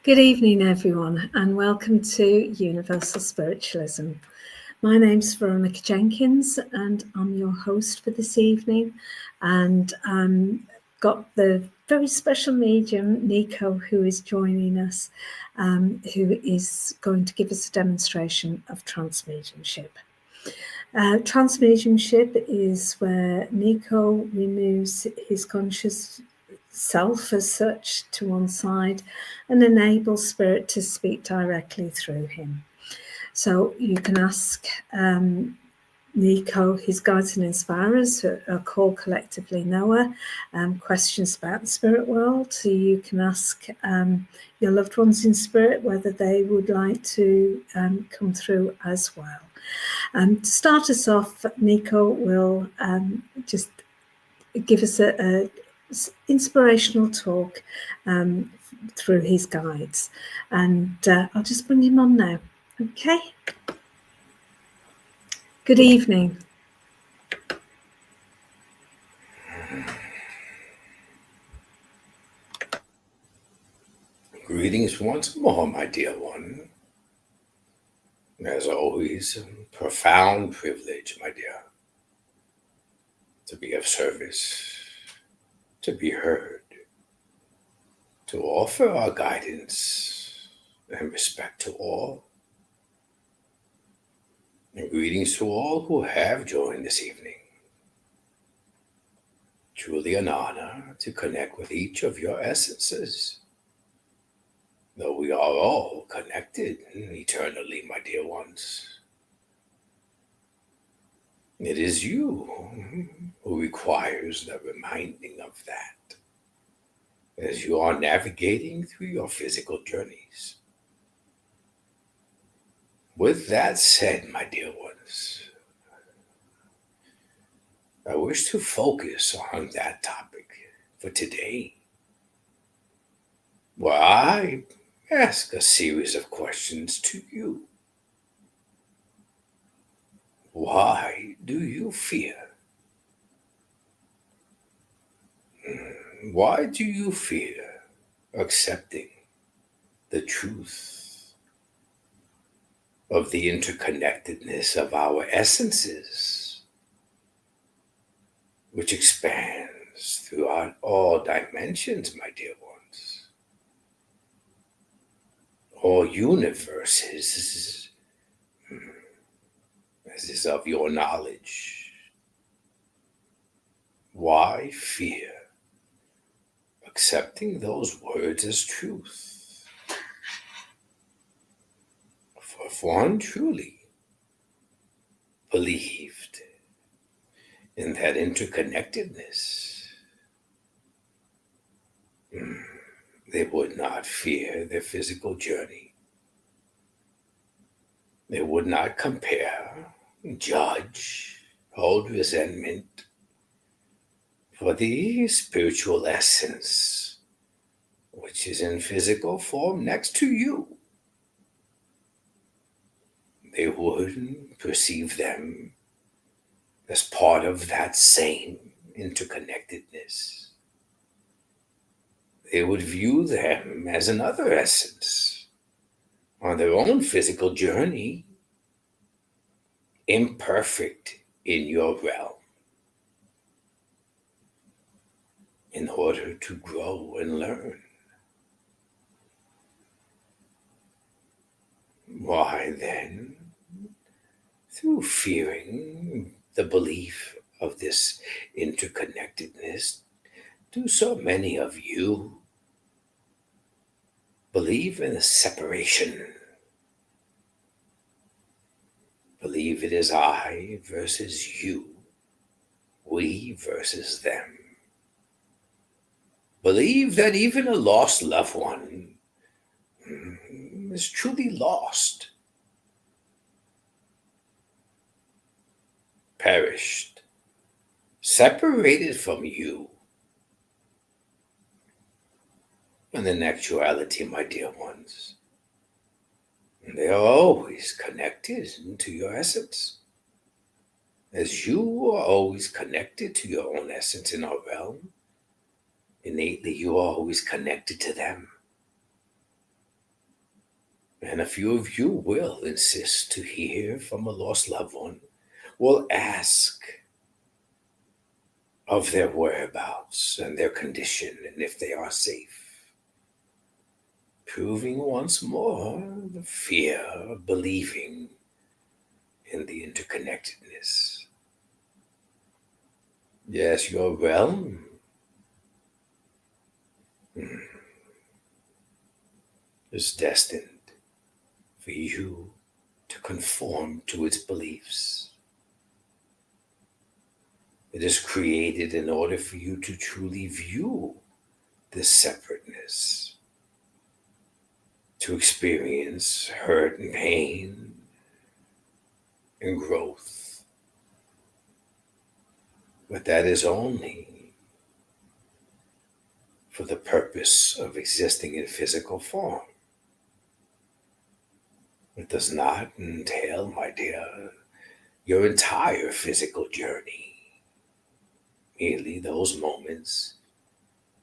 Good evening, everyone, and welcome to Universal Spiritualism. My name's Veronica Jenkins, and I'm your host for this evening. And got the very special medium, Niko, who is joining us, who is going to give us a demonstration of Trance Mediumship. Trance Mediumship is where Niko removes his conscious self as such to one side and enables spirit to speak directly through him. So you can ask Niko, his guides and inspirers, are called collectively Noah, questions about the spirit world. So you can ask your loved ones in spirit whether they would like to come through as well. To start us off, Niko will just give us a inspirational talk through his guides, and I'll just bring him on now. Okay. Good evening. Greetings once more, my dear one. As always, a profound privilege, my dear, to be of service, to be heard, to offer our guidance and respect to all. And greetings to all who have joined this evening. Truly an honor to connect with each of your essences. Though we are all connected eternally, my dear ones. It is you who requires the reminding of that as you are navigating through your physical journeys. With that said, my dear ones, I wish to focus on that topic for today, where I ask a series of questions to you. Why do you fear? Why do you fear accepting the truth of the interconnectedness of our essences, which expands throughout all dimensions, my dear ones? All universes, as is of your knowledge. Why fear accepting those words as truth? For if one truly believed in that interconnectedness, they would not fear their physical journey. They would not compare, judge, hold resentment for the spiritual essence, which is in physical form next to you. They would perceive them as part of that same interconnectedness. They would view them as another essence on their own physical journey, imperfect in your realm, in order to grow and learn. Why then, through fearing the belief of this interconnectedness, do so many of you believe in a separation? Believe it is I versus you, we versus them. Believe that even a lost loved one is truly lost, perished, separated from you. And in actuality, my dear ones, they are always connected to your essence. As you are always connected to your own essence in our realm, innately you are always connected to them. And a few of you will insist to hear from a lost loved one, will ask of their whereabouts and their condition and if they are safe, proving once more the fear of believing in the interconnectedness. Yes, your realm is destined for you to conform to its beliefs. It is created in order for you to truly view this separateness, to experience hurt and pain and growth. But that is only for the purpose of existing in physical form. It does not entail, my dear, your entire physical journey, merely those moments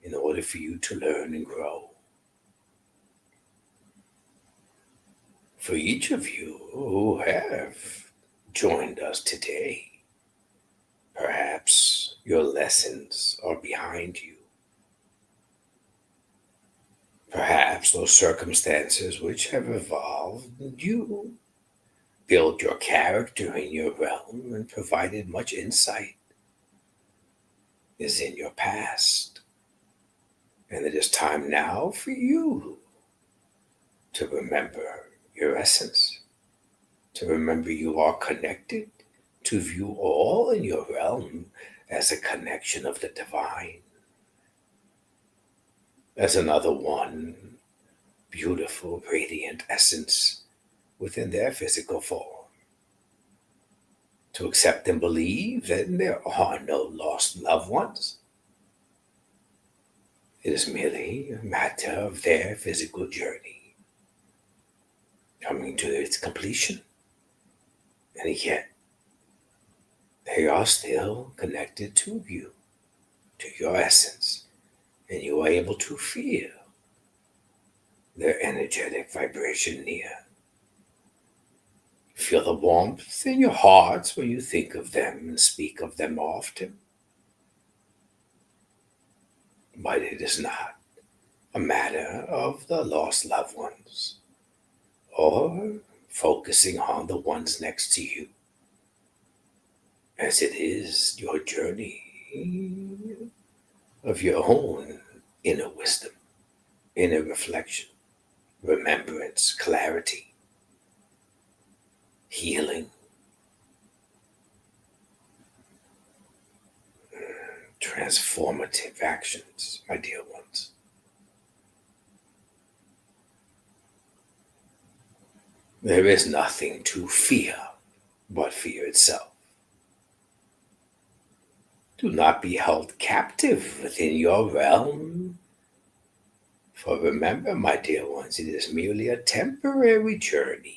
in order for you to learn and grow. For each of you who have joined us today, perhaps your lessons are behind you. Perhaps those circumstances which have evolved you built your character in your realm and provided much insight is in your past. And it is time now for you to remember your essence, to remember you are connected, to view all in your realm as a connection of the divine, as another one beautiful, radiant essence within their physical form. To accept and believe that there are no lost loved ones. It is merely a matter of their physical journey coming to its completion. And yet, they are still connected to you, to your essence, and you are able to feel their energetic vibration near. Feel the warmth in your hearts when you think of them and speak of them often. But it is not a matter of the lost loved ones or focusing on the ones next to you, as it is your journey of your own inner wisdom, inner reflection, remembrance, clarity, healing, transformative actions, my dear ones. There is nothing to fear but fear itself. Do not be held captive within your realm. For remember, my dear ones, it is merely a temporary journey.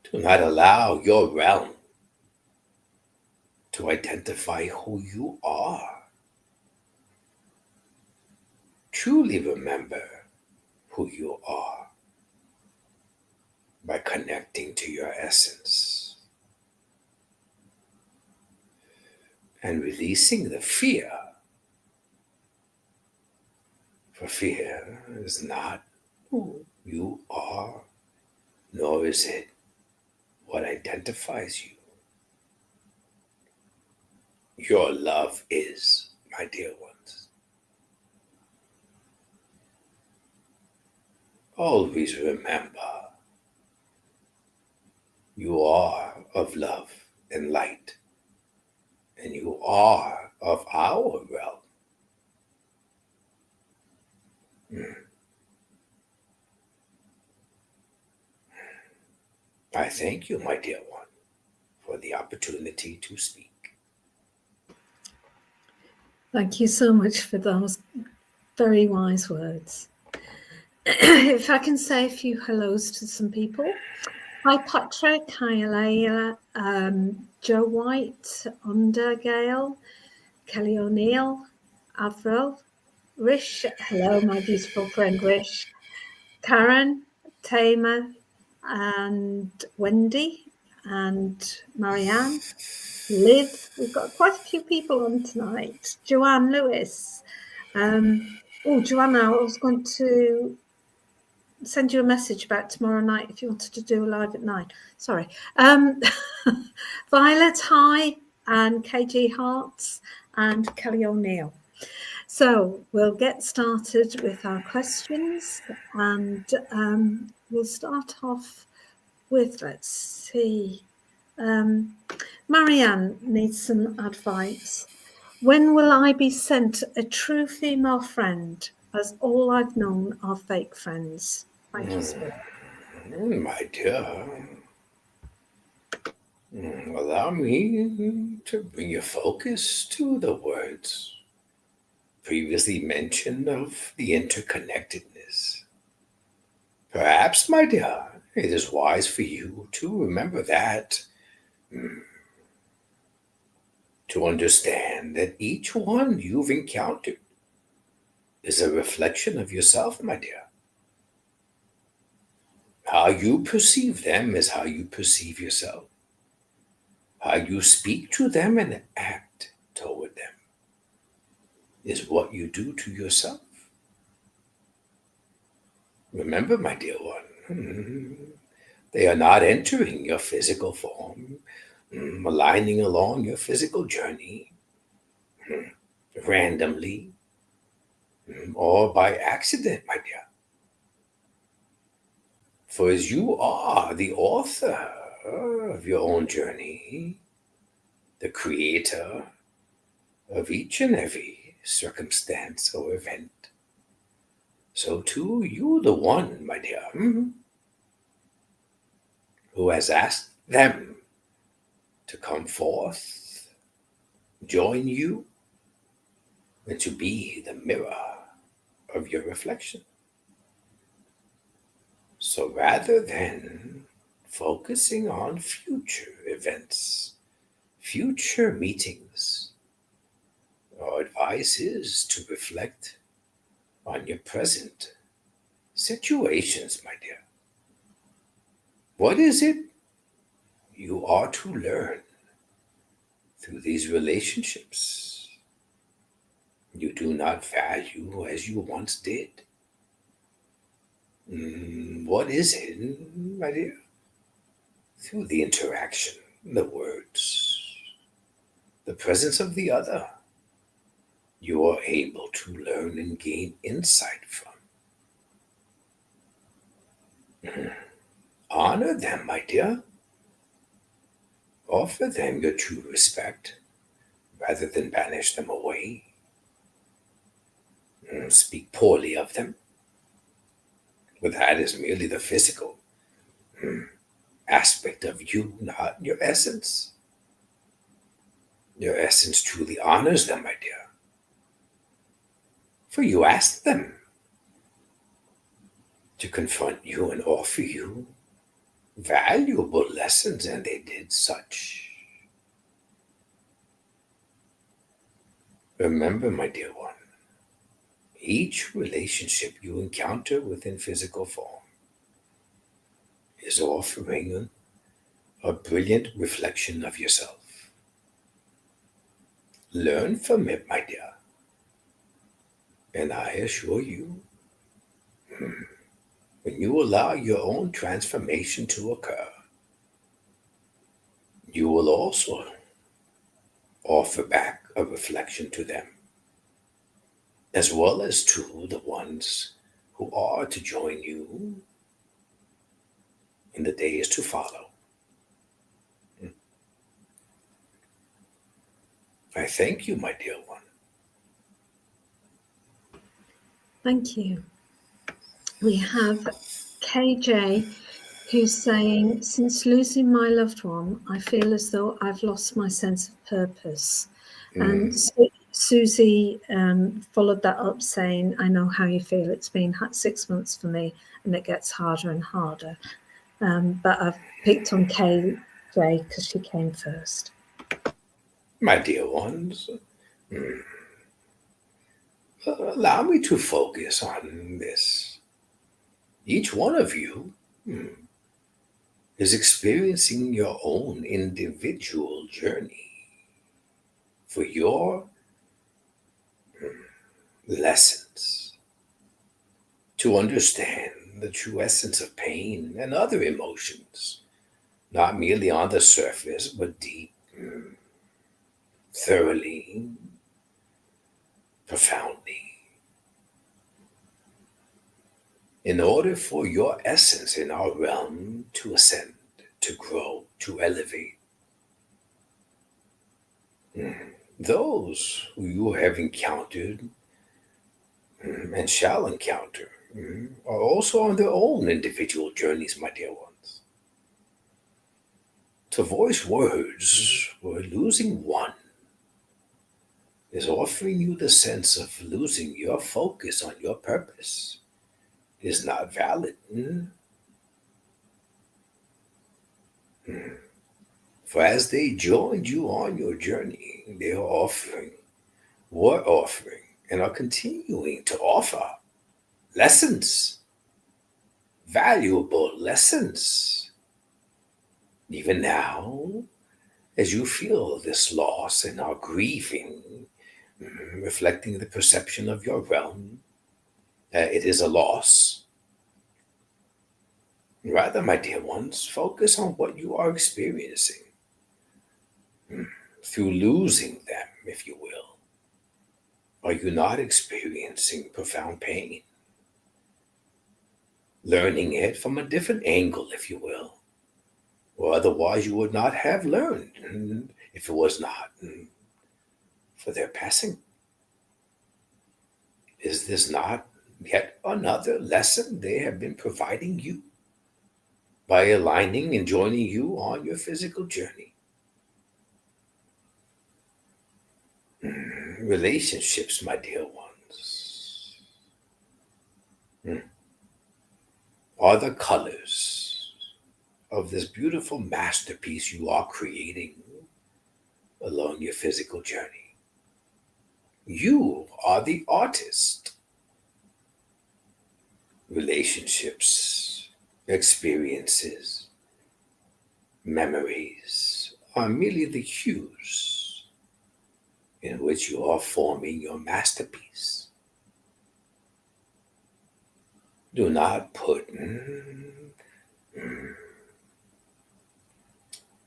Do not allow your realm to identify who you are. Truly remember who you are by connecting to your essence and releasing the fear. For fear is not who you are, nor is it what identifies you. Your love is, my dear ones. Always remember, you are of love and light, and you are of our realm. I thank you, my dear one, for the opportunity to speak. Thank you so much for those very wise words. If I can say a few hellos to some people. Hi Patrick, hi Alaya, Joe White, Undergale, Kelly O'Neill, Avril, Rish, hello my beautiful friend Rish, Karen, Tamer, and Wendy, and Marianne, Liv. We've got quite a few people on tonight. Joanne Lewis. Joanna, I was going to send you a message about tomorrow night if you wanted to do a live at 9. Sorry. Violet, hi, and KG Hearts, and Kelly O'Neill. So we'll get started with our questions, and we'll start off with, let's see, Marianne needs some advice. When will I be sent a true female friend, as all I've known are fake friends? Thank you, Spirit. My dear, allow me to bring your focus to the words previously mentioned of the interconnectedness. Perhaps, my dear, it is wise for you to remember that, to understand that each one you've encountered is a reflection of yourself, my dear. How you perceive them is how you perceive yourself. How you speak to them and act toward them is what you do to yourself. Remember, my dear one, they are not entering your physical form, aligning along your physical journey, randomly, or by accident, my dear. For as you are the author of your own journey, the creator of each and every circumstance or event, so too you the one, my dear, who has asked them to come forth, join you, and to be the mirror of your reflection. So rather than focusing on future events, future meetings, our advice is to reflect on your present situations, my dear. What is it you are to learn through these relationships you do not value as you once did? What is it, my dear? Through the interaction, the words, the presence of the other, you are able to learn and gain insight from. Honor them, my dear. Offer them your true respect rather than banish them away. Speak poorly of them. But that is merely the physical aspect of you, not your essence. Your essence truly honors them, my dear. For you asked them to confront you and offer you valuable lessons, and they did such. Remember, my dear one, each relationship you encounter within physical form is offering a brilliant reflection of yourself. Learn from it, my dear. And I assure you, when you allow your own transformation to occur, you will also offer back a reflection to them, as well as to the ones who are to join you in the days to follow. I thank you, my dear one. Thank you. We have KJ who's saying, since losing my loved one, I feel as though I've lost my sense of purpose. And Susie followed that up saying, I know how you feel. It's been 6 months for me and it gets harder and harder. But I've picked on KJ because she came first. My dear ones, allow me to focus on this. Each one of you is experiencing your own individual journey for your lessons to understand the true essence of pain and other emotions, not merely on the surface, but deep, thoroughly, profoundly. In order for your essence in our realm to ascend, to grow, to elevate, those who you have encountered and shall encounter are also on their own individual journeys, my dear ones. To voice words or losing one is offering you the sense of losing your focus on your purpose is not valid. For as they joined you on your journey, they are offering, were offering, and are continuing to offer lessons, valuable lessons. Even now, as you feel this loss and are grieving, reflecting the perception of your realm, it is a loss. Rather, my dear ones, focus on what you are experiencing through losing them, if you will. Are you not experiencing profound pain? Learning it from a different angle, if you will. Or otherwise, you would not have learned if it was not for their passing. Is this not yet another lesson they have been providing you by aligning and joining you on your physical journey? Relationships, my dear ones, are the colors of this beautiful masterpiece you are creating along your physical journey. You are the artist. Relationships, experiences, memories are merely the hues in which you are forming your masterpiece. Do not put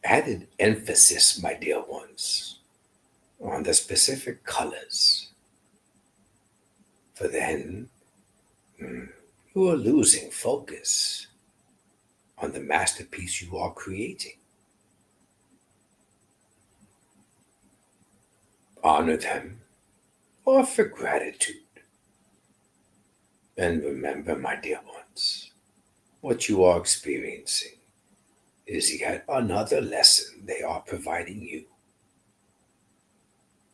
added emphasis, my dear ones, on the specific colors, for then you are losing focus on the masterpiece you are creating. Honor them, offer gratitude, and remember, my dear ones, what you are experiencing is yet another lesson they are providing you.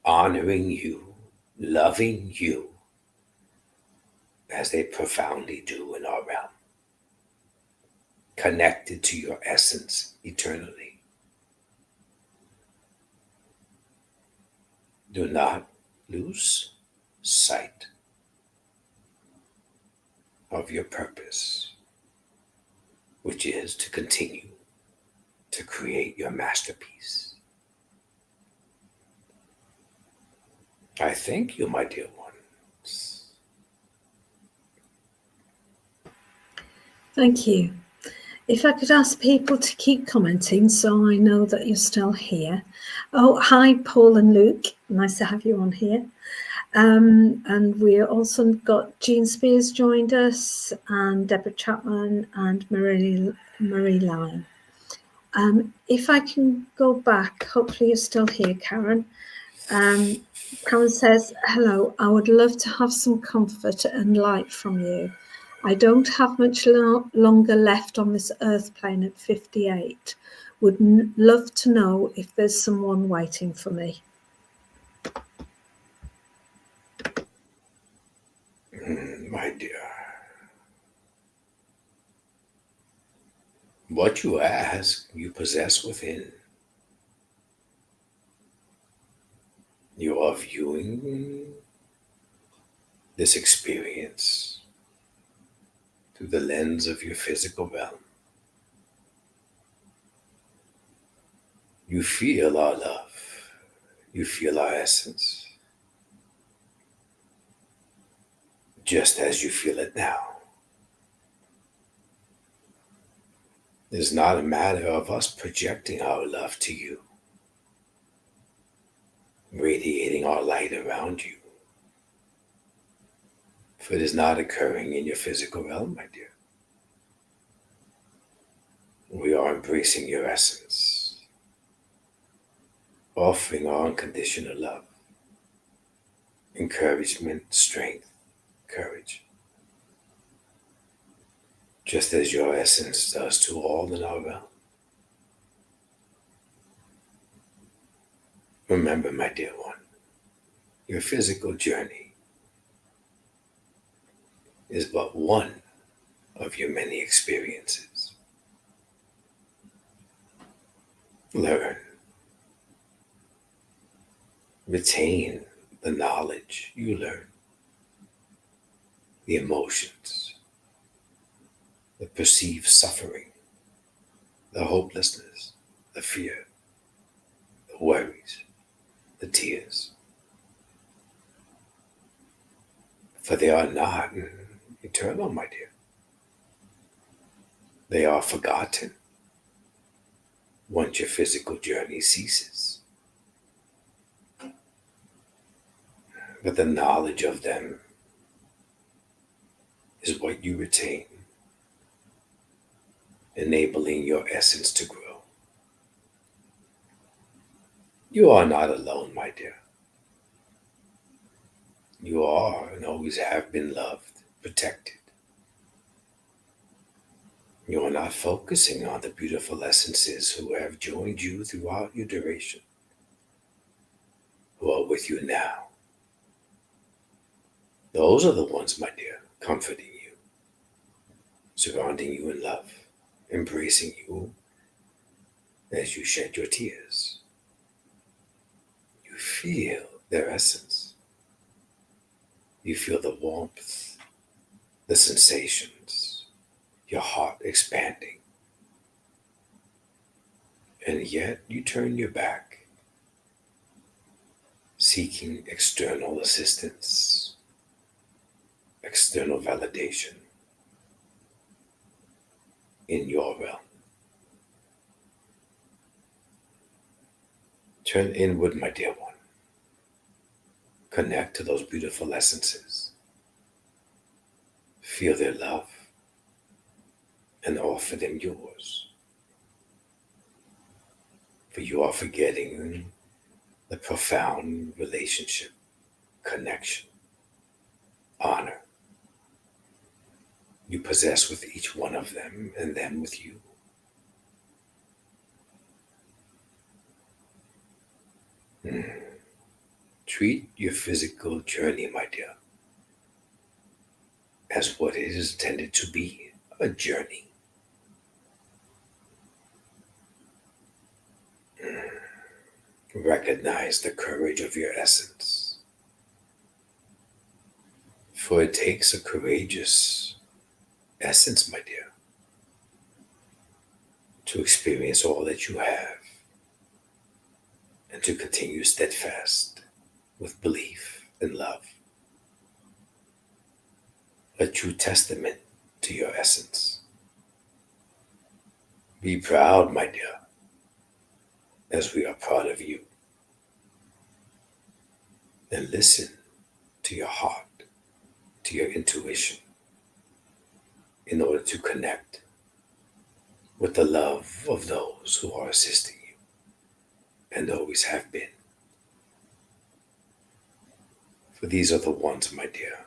Honoring you, loving you, as they profoundly do in our realm. Connected to your essence eternally. Do not lose sight of your purpose, which is to continue to create your masterpiece. I thank you, my dear ones. Thank you. If I could ask people to keep commenting so I know that you're still here. Oh, hi, Paul and Luke. Nice to have you on here. And we also got Jean Spears joined us, and Deborah Chapman and Marie Lyon. If I can go back, hopefully you're still here, Karen. Karen says, hello, I would love to have some comfort and light from you. I don't have much longer left on this earth plane at 58. Would love to know if there's someone waiting for me. My dear, what you ask, you possess within. You are viewing this experience through the lens of your physical realm. You feel our love. You feel our essence. Just as you feel it now. It's not a matter of us projecting our love to you, radiating our light around you. For it is not occurring in your physical realm, my dear. We are embracing your essence, offering our unconditional love, encouragement, strength, courage, just as your essence does to all in our realm. Remember, my dear one, your physical journey is but one of your many experiences. Learn. Retain the knowledge you learn, the emotions, the perceived suffering, the hopelessness, the fear, the worries, the tears. For they are not eternal, my dear. They are forgotten once your physical journey ceases. But the knowledge of them is what you retain, enabling your essence to grow. You are not alone, my dear. You are and always have been loved, protected. You are not focusing on the beautiful essences who have joined you throughout your duration, who are with you now. Those are the ones, my dear, comforting you, surrounding you in love, embracing you as you shed your tears. You feel their essence. You feel the warmth, the sensations, your heart expanding. And yet you turn your back, seeking external assistance, external validation in your realm. Turn inward, my dear one. Connect to those beautiful essences. Feel their love and offer them yours. For you are forgetting the profound relationship, connection, honor you possess with each one of them and them with you. Treat your physical journey, my dear, as what it is intended to be, a journey. Recognize the courage of your essence. For it takes a courageous essence, my dear, to experience all that you have and to continue steadfast with belief and love. A true testament to your essence. Be proud, my dear, as we are proud of you. And listen to your heart, to your intuition, in order to connect with the love of those who are assisting you and always have been. For these are the ones, my dear,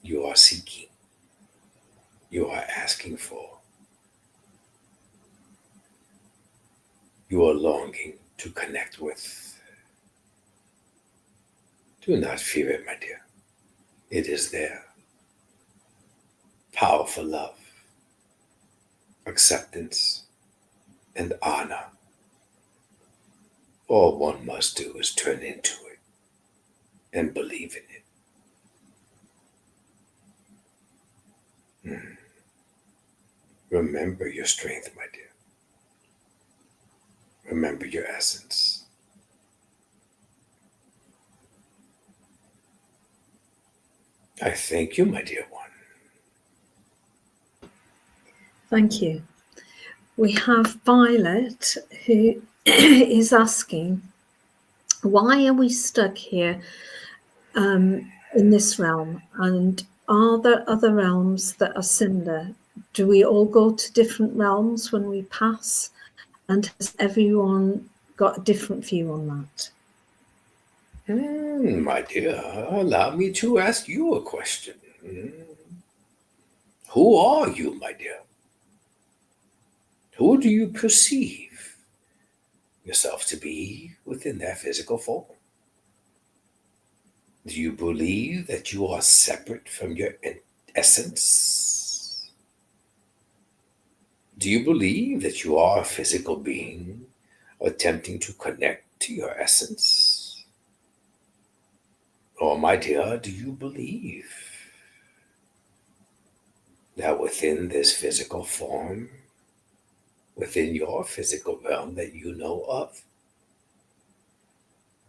you are seeking, you are asking for, you are longing to connect with. Do not fear it, my dear. It is there. Powerful love, acceptance, and honor. All one must do is turn into it and believe in it. Remember your strength, my dear. Remember your essence. I thank you, my dear one. Thank you. We have Violet, who is asking, why are we stuck here in this realm? And are there other realms that are similar? Do we all go to different realms when we pass? And has everyone got a different view on that? My dear, allow me to ask you a question. Who are you, my dear? Who do you perceive yourself to be within that physical form? Do you believe that you are separate from your essence? Do you believe that you are a physical being attempting to connect to your essence? Or, my dear, do you believe that within this physical form, within your physical realm that you know of,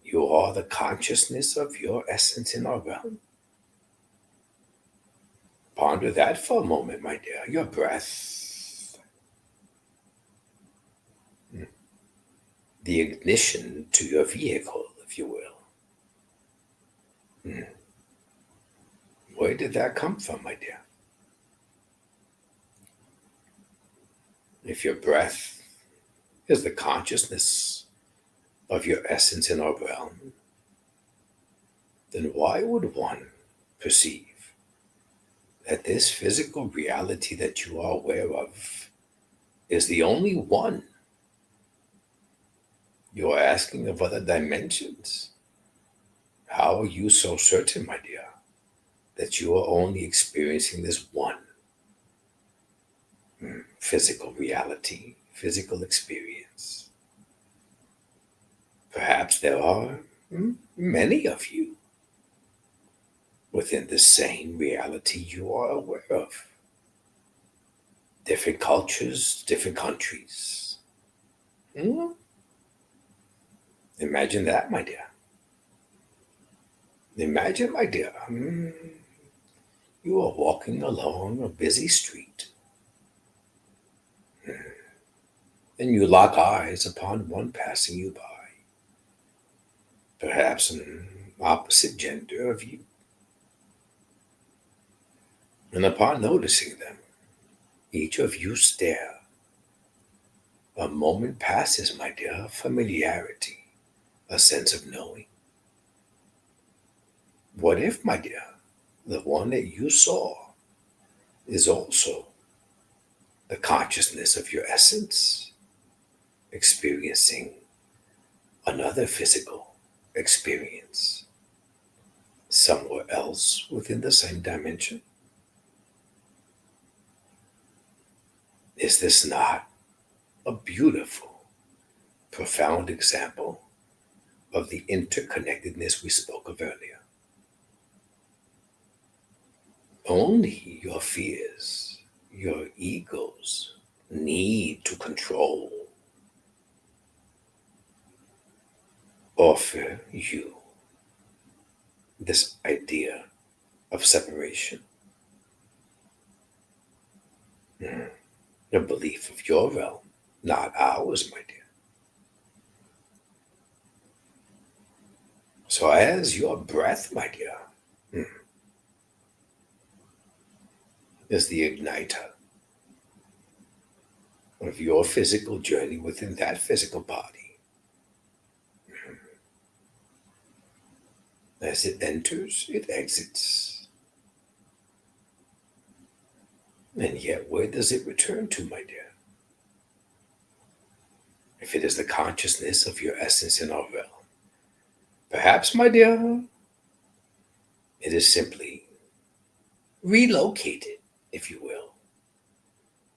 you are the consciousness of your essence in our realm? Ponder that for a moment, my dear. Your breath, the ignition to your vehicle, if you will. Where did that come from, my dear? If your breath is the consciousness of your essence in our realm, then why would one perceive that this physical reality that you are aware of is the only one? You are asking of other dimensions. How are you so certain, my dear, that you are only experiencing this one physical reality, physical experience? Perhaps there are many of you within the same reality you are aware of. Different cultures, different countries. Imagine that, my dear. Imagine, my dear, you are walking along a busy street, and you lock eyes upon one passing you by, perhaps an opposite gender of you. And upon noticing them, each of you stare. A moment passes, my dear, familiarity, a sense of knowing. What if, my dear, the one that you saw is also the consciousness of your essence, experiencing another physical experience somewhere else within the same dimension? Is this not a beautiful, profound example of the interconnectedness we spoke of earlier? Only your fears, your egos, need to control offer you this idea of separation. The belief of your realm, not ours, my dear. So as your breath, my dear, is the igniter of your physical journey within that physical body, as it enters, it exits. And yet, where does it return to, my dear? If it is the consciousness of your essence in our realm, perhaps, my dear, it is simply relocated, if you will,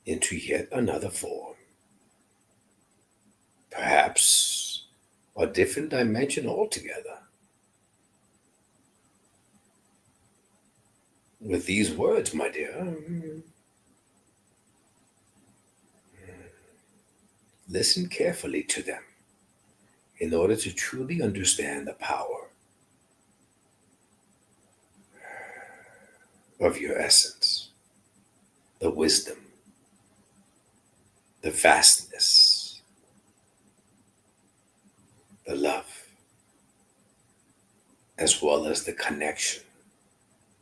into yet another form. Perhaps a different dimension altogether. With these words, my dear, listen carefully to them in order to truly understand the power of your essence, the wisdom, the vastness, the love, as well as the connection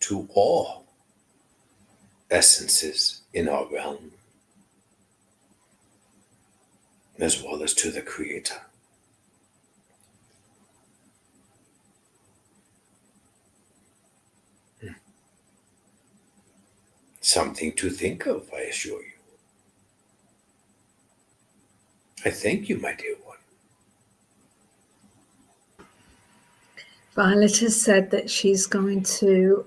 to all essences in our realm, as well as to the Creator. Something to think of, I assure you. I thank you, my dear one. Violet has said that she's going to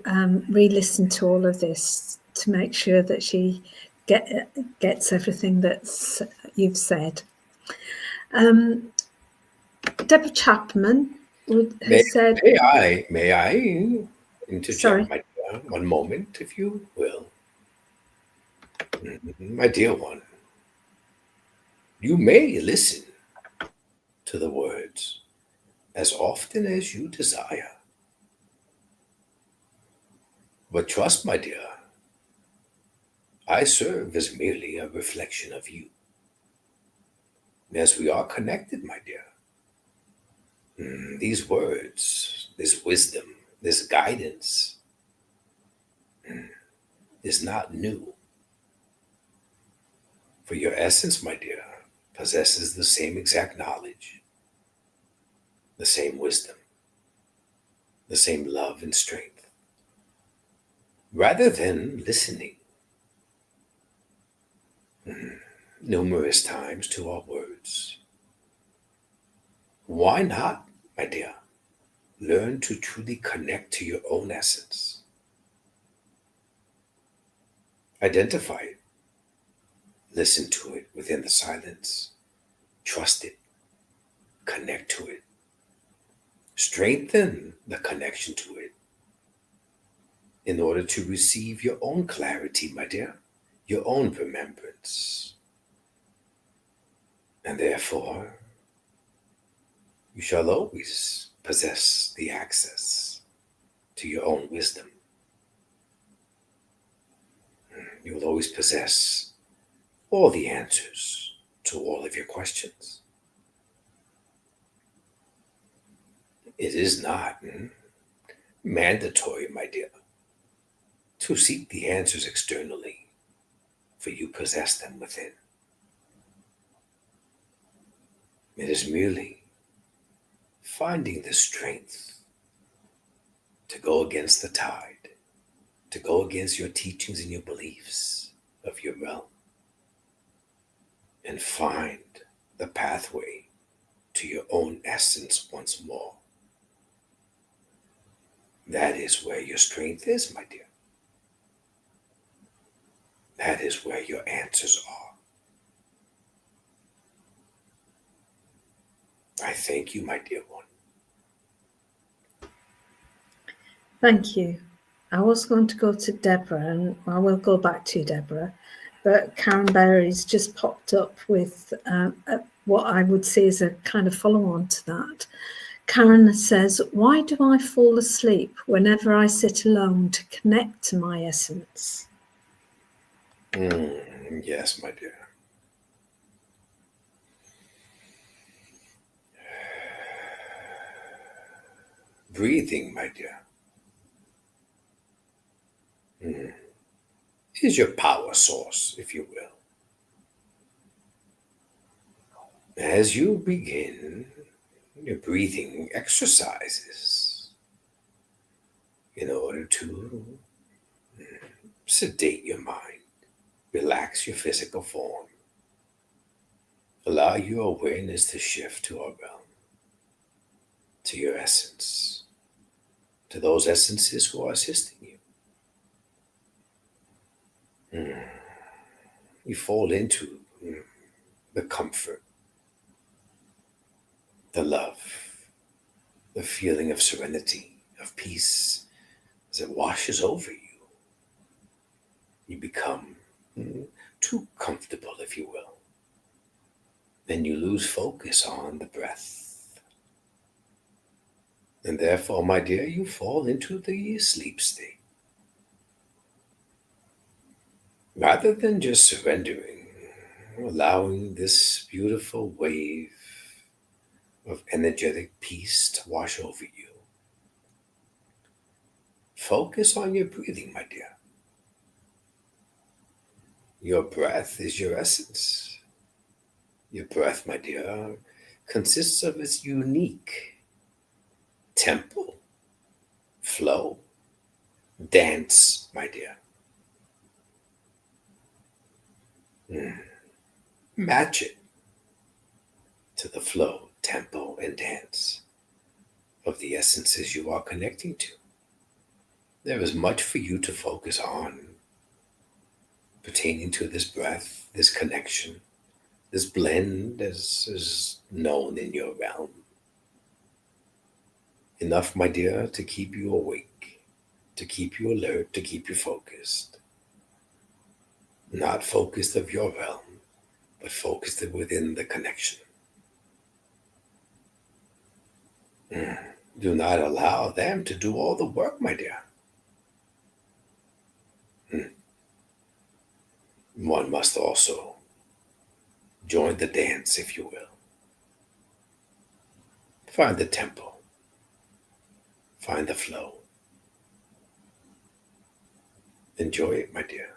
re-listen to all of this to make sure that she gets everything that you've said. Deborah Chapman has said... May I interject, Sorry. my dear? One moment, if you will. My dear one, you may listen to the words as often as you desire. But trust, my dear, I serve as merely a reflection of you. As we are connected, my dear, these words, this wisdom, this guidance is not new. For your essence, my dear, possesses the same exact knowledge, the same wisdom, the same love and strength. Rather than listening numerous times to our words, why not, my dear, learn to truly connect to your own essence? Identify it, listen to it within the silence, trust it, connect to it, strengthen the connection to it in order to receive your own clarity, my dear, your own remembrance. And therefore, you shall always possess the access to your own wisdom. You will always possess all the answers to all of your questions. It is not mandatory, my dear, to seek the answers externally, for you possess them within. It is merely finding the strength to go against the tide, to go against your teachings and your beliefs of your realm, and find the pathway to your own essence once more. That is where your strength is, my dear. That is where your answers are. I thank you, my dear one. Thank you. I was going to go to Deborah, and I will go back to Deborah, but Karen Berry's just popped up with what I would say is a kind of follow-on to that. Karen says, why do I fall asleep whenever I sit alone to connect to my essence? Yes, my dear. Breathing, my dear, is your power source, if you will. As you begin your breathing exercises in order to sedate your mind, relax your physical form, allow your awareness to shift to our realm, to your essence, to those essences who are assisting you. You fall into the comfort, the love, the feeling of serenity, of peace, as it washes over you. You become too comfortable, if you will. then you lose focus on the breath. And therefore, my dear, you fall into the sleep state. Rather than just surrendering, allowing this beautiful wave of energetic peace to wash over you, focus on your breathing, my dear. Your breath is your essence. Your breath, my dear, consists of its unique tempo, flow, dance, my dear. Match it to the flow, tempo, and dance of the essences you are connecting to. There is much for you to focus on pertaining to this breath, this connection, this blend as is known in your realm. Enough, my dear, to keep you awake, to keep you alert, to keep you focused. Not focused of your realm, but focused within the connection. Do not allow them to do all the work, my dear. One must also join the dance, if you will. Find the tempo. Find the flow. Enjoy it, my dear.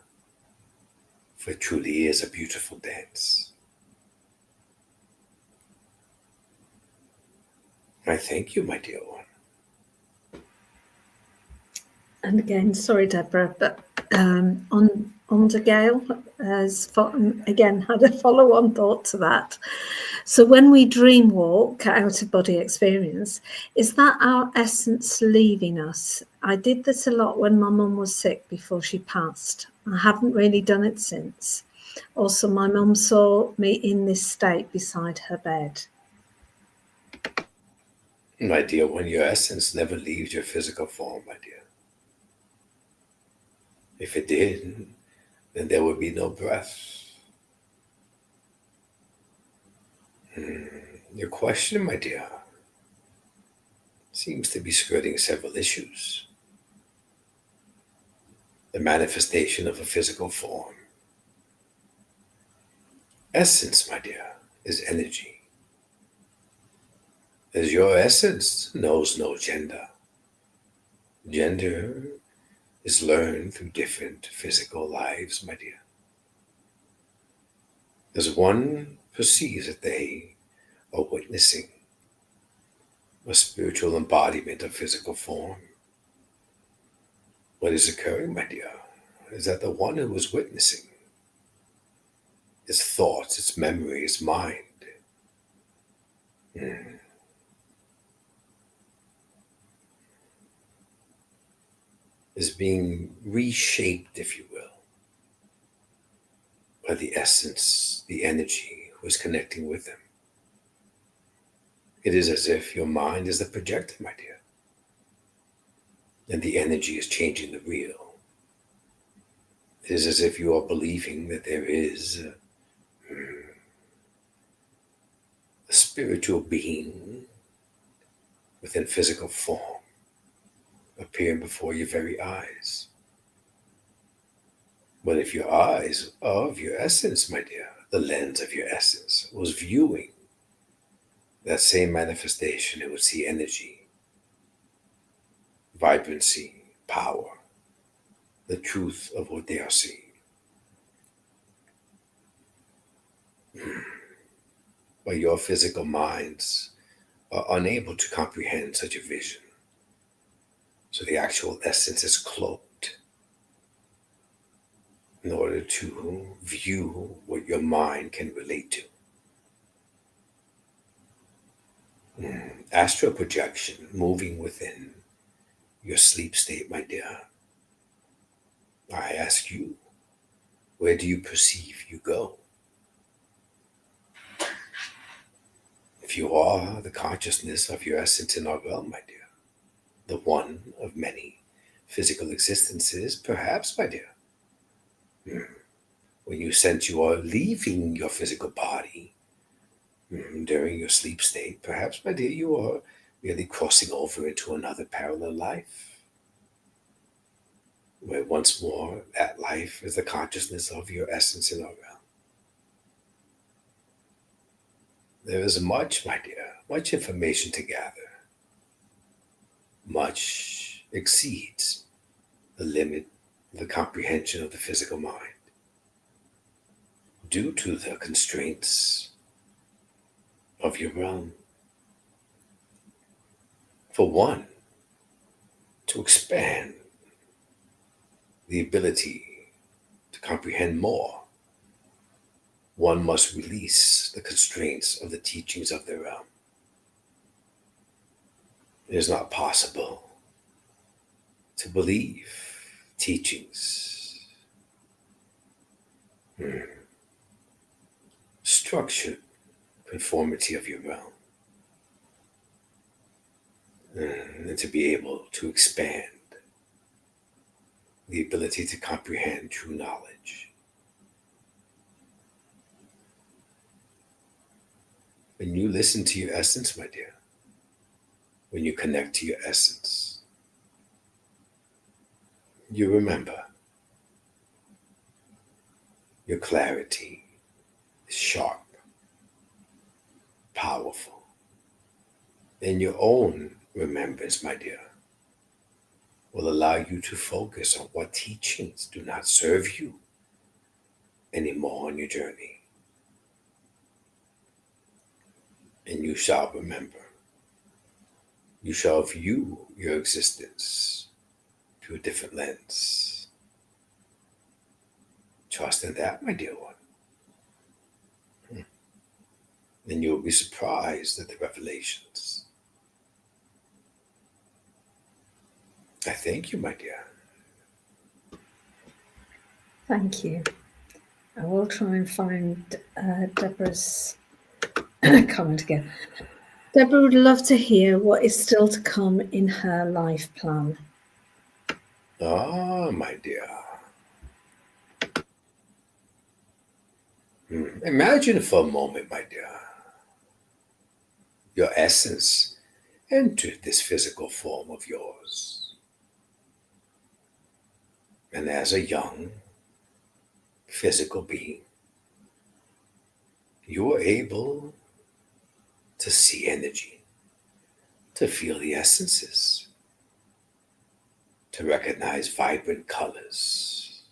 For it truly is a beautiful dance. I thank you, my dear one. And again, sorry, Deborah, but on to Gail has again had a follow-on thought to that. So when we dream walk, out-of-body experience, is that our essence leaving us? I did this a lot when my mum was sick before she passed. I haven't really done it since. Also, my mum saw me in this state beside her bed. My dear one, your essence never leaves your physical form, my dear. If it did, then there would be no breath. Your question, my dear, seems to be skirting several issues. The manifestation of a physical form. Essence, my dear, is energy. As your essence knows no gender. Gender is learned through different physical lives, my dear. As one perceives that they are witnessing a spiritual embodiment of physical form, what is occurring, my dear, is that the one who is witnessing its thoughts, its memory, its mind, is being reshaped, if you will, by the essence, the energy who is connecting with them. It is as if your mind is the projector, my dear, and the energy is changing the real. It is as if you are believing that there is a spiritual being within physical form appearing before your very eyes. But if your eyes of your essence, my dear, the lens of your essence, was viewing that same manifestation, it would see energy, vibrancy, power, the truth of what they are seeing. But your physical minds are unable to comprehend such a vision. So the actual essence is cloaked in order to view what your mind can relate to. Astral projection moving within your sleep state, my dear. I ask you, where do you perceive you go? If you are the consciousness of your essence in our realm, my dear, the one of many physical existences, perhaps, my dear, when you sense you are leaving your physical body, during your sleep state, perhaps, my dear, you are really crossing over into another parallel life, where once more that life is the consciousness of your essence in our realm. There is much, my dear, much information to gather. Much exceeds the limit of the comprehension of the physical mind due to the constraints of your realm. For one, to expand the ability to comprehend more, one must release the constraints of the teachings of their realm. It is not possible to believe teachings structured conformity of your realm, and to be able to expand the ability to comprehend true knowledge. When you listen to your essence, my dear, when you connect to your essence, you remember your clarity is sharp, powerful, and your own remembrance, my dear, will allow you to focus on what teachings do not serve you anymore on your journey. And you shall remember. You shall view your existence through a different lens. Trust in that, my dear one. Then you'll be surprised at the revelations. I thank you, my dear. Thank you. I will try and find Deborah's comment again. Deborah would love to hear what is still to come in her life plan. Ah, my dear. Imagine for a moment, my dear, your essence entered this physical form of yours. And as a young physical being, you were able to see energy, to feel the essences, to recognize vibrant colors.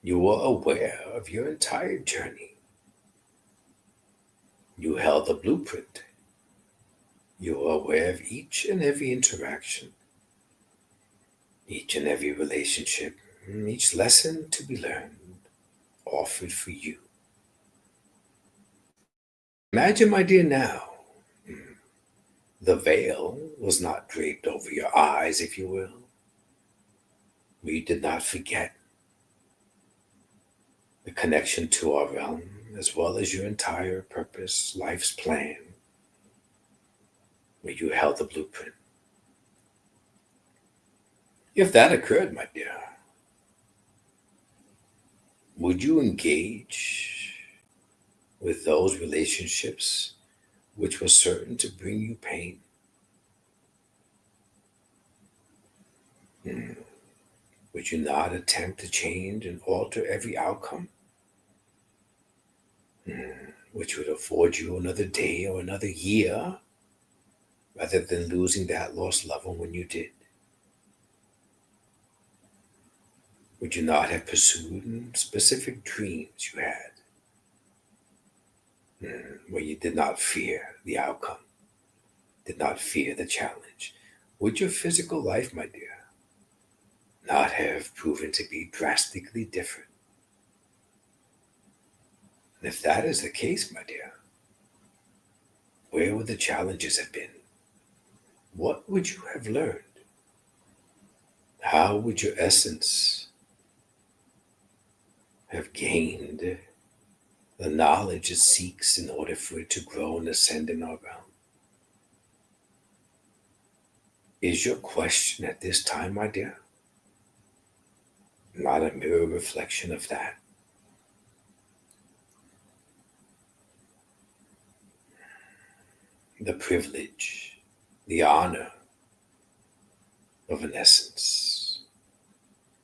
You were aware of your entire journey. You held the blueprint. You were aware of each and every interaction, each and every relationship, each lesson to be learned, offered for you. Imagine, my dear, now, the veil was not draped over your eyes, if you will. We did not forget the connection to our realm, as well as your entire purpose, life's plan, where you held the blueprint. If that occurred, my dear, would you engage with those relationships which were certain to bring you pain? Would you not attempt to change and alter every outcome, which would afford you another day or another year, rather than losing that lost loved one when you did? Would you not have pursued specific dreams you had, where you did not fear the outcome, did not fear the challenge? Would your physical life, my dear, not have proven to be drastically different? And if that is the case, my dear, where would the challenges have been? What would you have learned? How would your essence have gained the knowledge it seeks in order for it to grow and ascend in our realm? Is your question at this time, my dear, not a mirror reflection of that? the privilege, the honor of an essence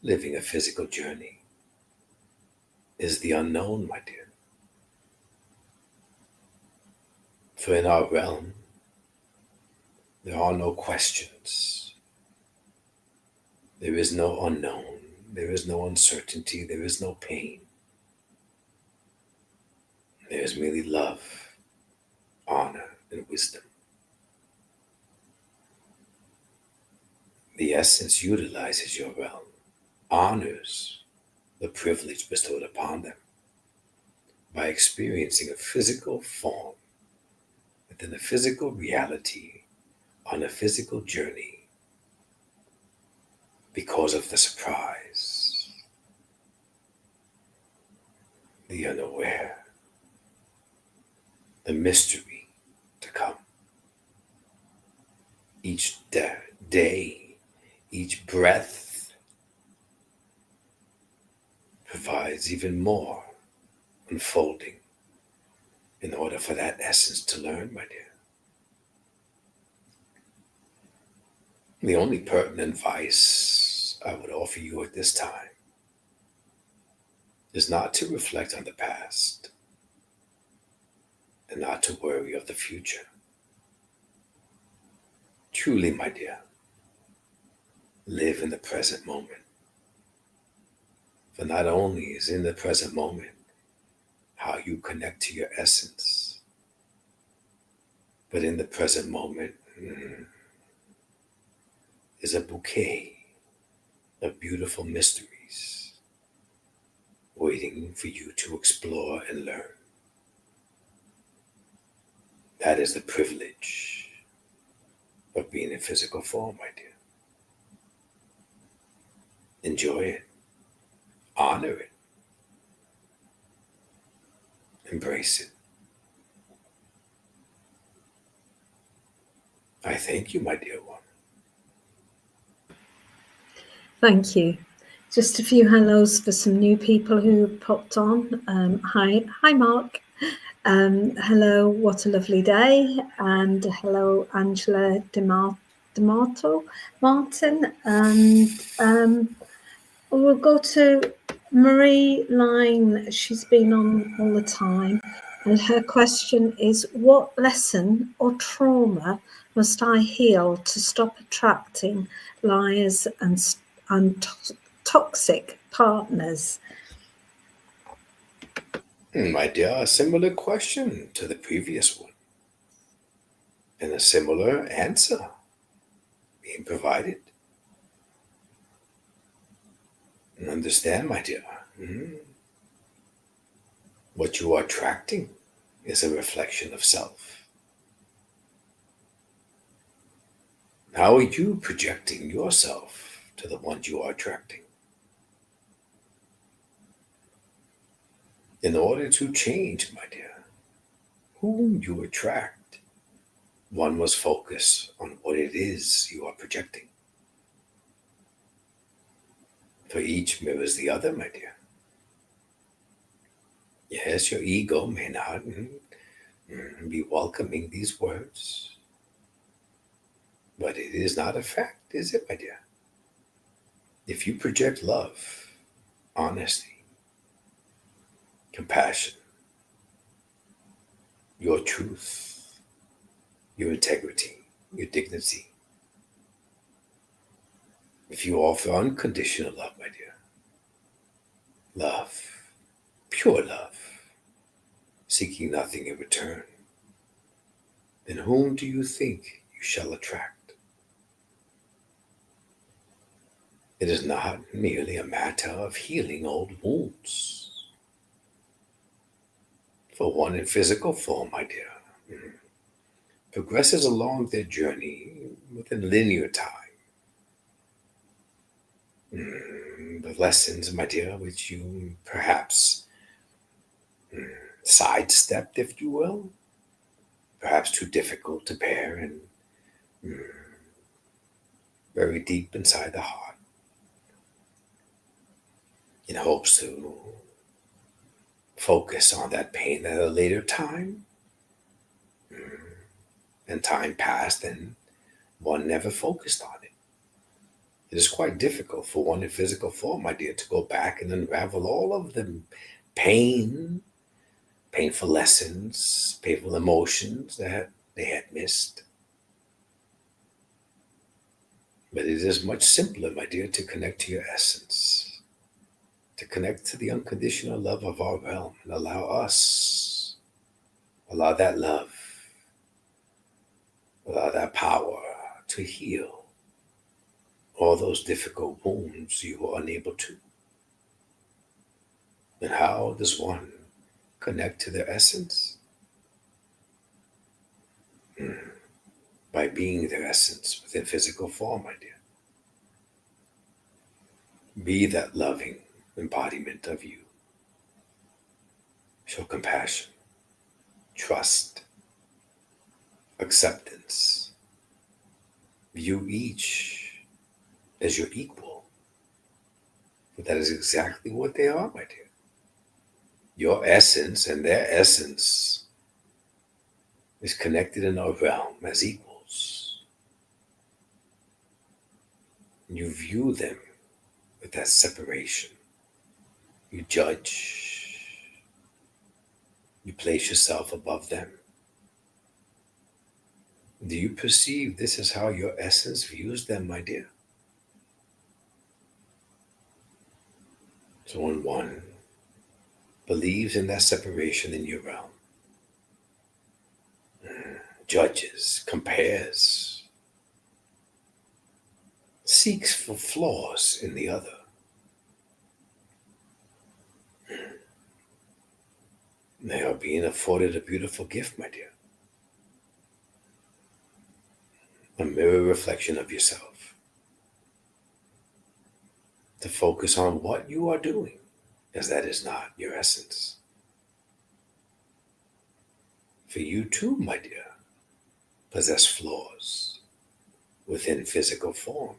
living a physical journey is the unknown, my dear. For in our realm, there are no questions. There is no unknown. There is no uncertainty. There is no pain. There is merely love, honor, and wisdom. The essence utilizes your realm, honors the privilege bestowed upon them by experiencing a physical form within a physical reality on a physical journey because of the surprise, the unaware, the mystery to come. Each day, each breath provides even more unfolding in order for that essence to learn, my dear. The only pertinent advice I would offer you at this time is not to reflect on the past and not to worry of the future. Truly, my dear, live in the present moment. For not only is in the present moment how you connect to your essence, but in the present moment is a bouquet of beautiful mysteries waiting for you to explore and learn. That is the privilege of being in physical form, my dear. Enjoy it. Honor it. Embrace it. I thank you, my dear one. Thank you. Just a few hellos for some new people who popped on. Hi, Mark. Hello, what a lovely day. And hello, Angela D'Amato Martin. And we'll go to Marie Line. She's been on all the time. And her question is, what lesson or trauma must I heal to stop attracting liars and toxic partners? My dear, a similar question to the previous one, and a similar answer being provided. And understand, my dear, what you are attracting is a reflection of self. How are you projecting yourself to the ones you are attracting? In order to change, my dear, whom you attract, one must focus on what it is you are projecting. For each mirrors the other, my dear. Yes, your ego may not be welcoming these words, but it is not a fact, is it, my dear? If you project love, honesty, compassion, your truth, your integrity, your dignity, if you offer unconditional love, my dear, love, pure love, seeking nothing in return, then whom do you think you shall attract? It is not merely a matter of healing old wounds. For one in physical form, my dear, progresses along their journey within linear time. The lessons, my dear, which you perhaps sidestepped, if you will, perhaps too difficult to bear and very deep inside the heart, in hopes to focus on that pain at a later time, and time passed and one never focused on it. It is quite difficult for one in physical form, my dear, to go back and unravel all of the painful lessons, painful emotions that they had missed. But it is much simpler, my dear, to connect to your essence, to connect to the unconditional love of our realm and allow that love, allow that power to heal all those difficult wounds you were unable to. And how does one connect to their essence? By being their essence within physical form, my dear. Be that loving embodiment of you. Show compassion, trust, acceptance. View each as your equal. But that is exactly what they are, my dear. Your essence and their essence is connected in our realm as equals. You view them with that separation. You judge. You place yourself above them. Do you perceive this is how your essence views them, my dear? So when one believes in that separation in your realm, judges, compares, seeks for flaws in the other, they are being afforded a beautiful gift, my dear. A mirror reflection of yourself. To focus on what you are doing, as that is not your essence. For you too, my dear, possess flaws within physical form.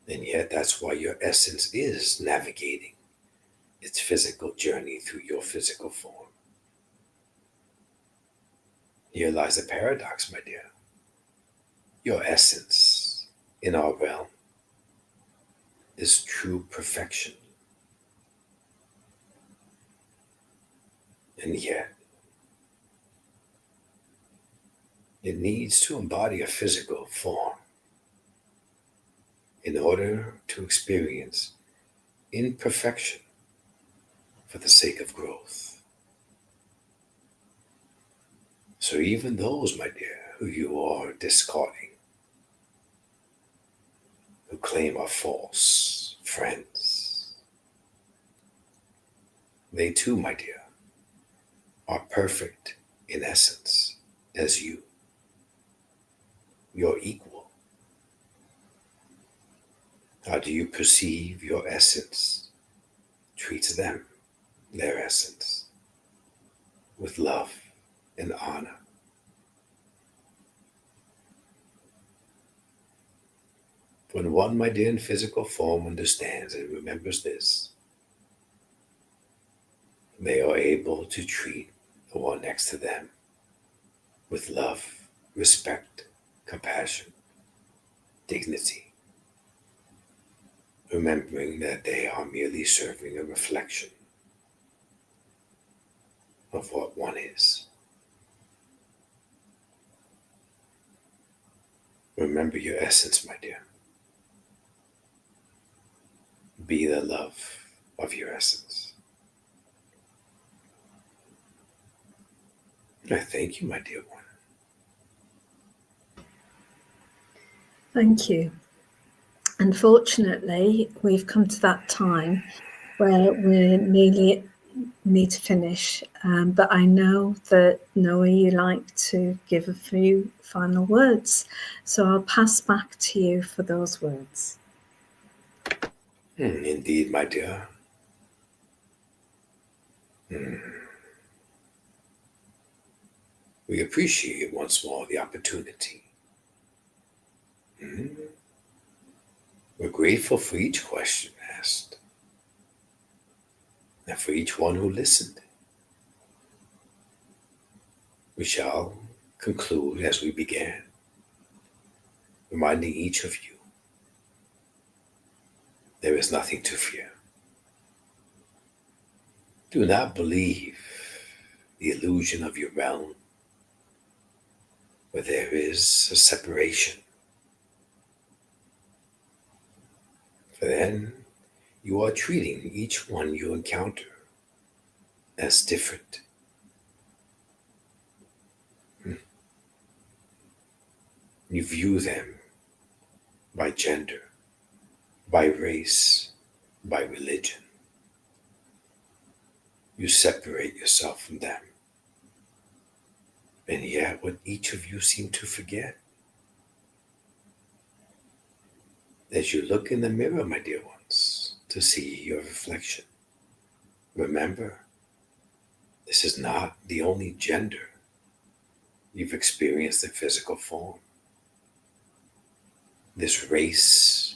And yet that's why your essence is navigating its physical journey through your physical form. Here lies the paradox, my dear. Your essence in our realm is true perfection. And yet, it needs to embody a physical form in order to experience imperfection for the sake of growth. So even those, my dear, who you are discarding, who claim are false friends, they too, my dear, are perfect in essence as you. You're equal. How do you perceive your essence treats them, their essence, with love and honor? When one, my dear, in physical form understands and remembers this, they are able to treat the one next to them with love, respect, compassion, dignity, remembering that they are merely serving a reflection of what one is. Remember your essence, my dear. Be the love of your essence. I thank you, my dear one. Thank you. Unfortunately, we've come to that time where we nearly need to finish, but I know that, Noah, you like to give a few final words, so I'll pass back to you for those words. Indeed, my dear. We appreciate once more the opportunity. We're grateful for each question asked and for each one who listened. We shall conclude as we began, reminding each of you there is nothing to fear. Do not believe the illusion of your realm where there is a separation. For then you are treating each one you encounter as different. You view them by gender, by race, by religion. You separate yourself from them. And yet what each of you seem to forget, as you look in the mirror, my dear ones, to see your reflection, remember, this is not the only gender you've experienced in physical form. This race,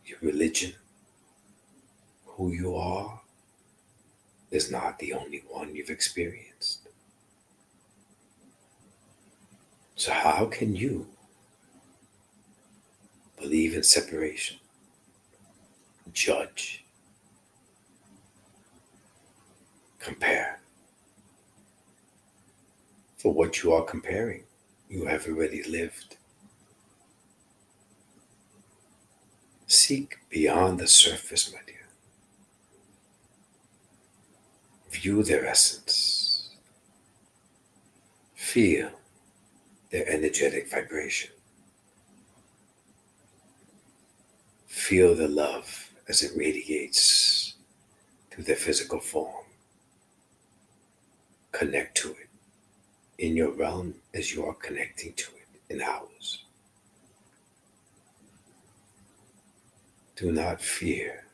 your religion, who you are, is not the only one you've experienced. So how can you believe in separation, judge, compare? For what you are comparing, you have already lived. Seek beyond the surface, my dear. View their essence. Feel their energetic vibration. Feel the love as it radiates through their physical form. Connect to it in your realm as you are connecting to it in ours. Do not fear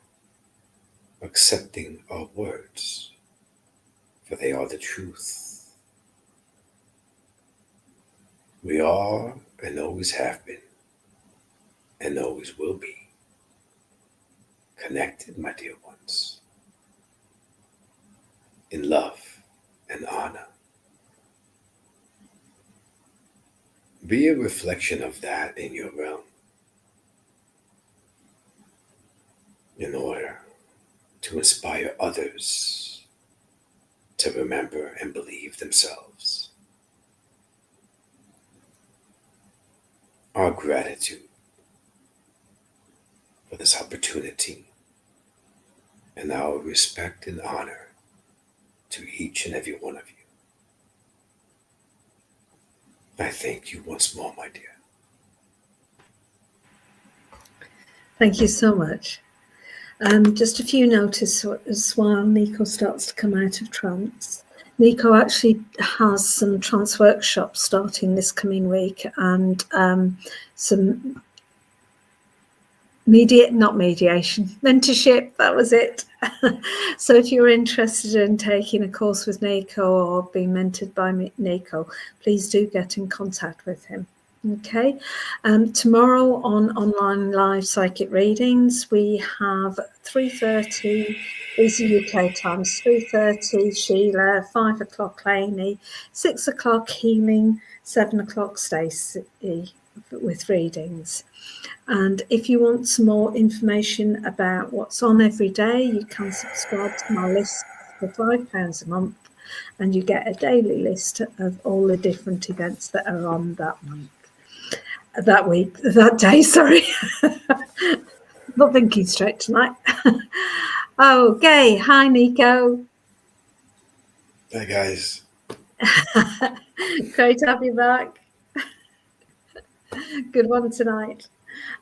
accepting our words, for they are the truth. We are and always have been and always will be connected, my dear ones, in love and honor. Be a reflection of that in your realm in order to inspire others to remember and believe themselves. Our gratitude for this opportunity and our respect and honor to each and every one of you. I thank you once more, my dear. Thank you so much. Just a few notices while Niko starts to come out of trance. Niko actually has some trance workshops starting this coming week and some mentorship, that was it. So if you're interested in taking a course with Niko or being mentored by Niko, please do get in contact with him. Okay, tomorrow on online live psychic readings, we have 3:30 is the UK times, 3:30 Sheila, 5 o'clock Amy, 6 o'clock healing, 7 o'clock Stacey with readings. And if you want some more information about what's on every day, you can subscribe to my list for £5 a month, and you get a daily list of all the different events that are on that month. That day, sorry. Not thinking straight tonight. Okay, hi Niko. Hi guys. Great to have you back. Good one tonight.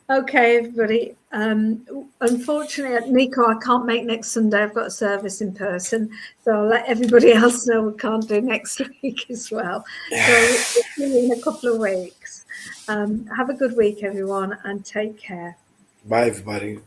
Okay, everybody. Unfortunately, Niko, I can't make next Sunday. I've got a service in person, so I'll let everybody else know we can't do next week as well. So we'll see you in a couple of weeks. Have a good week, everyone, and take care. Bye, everybody.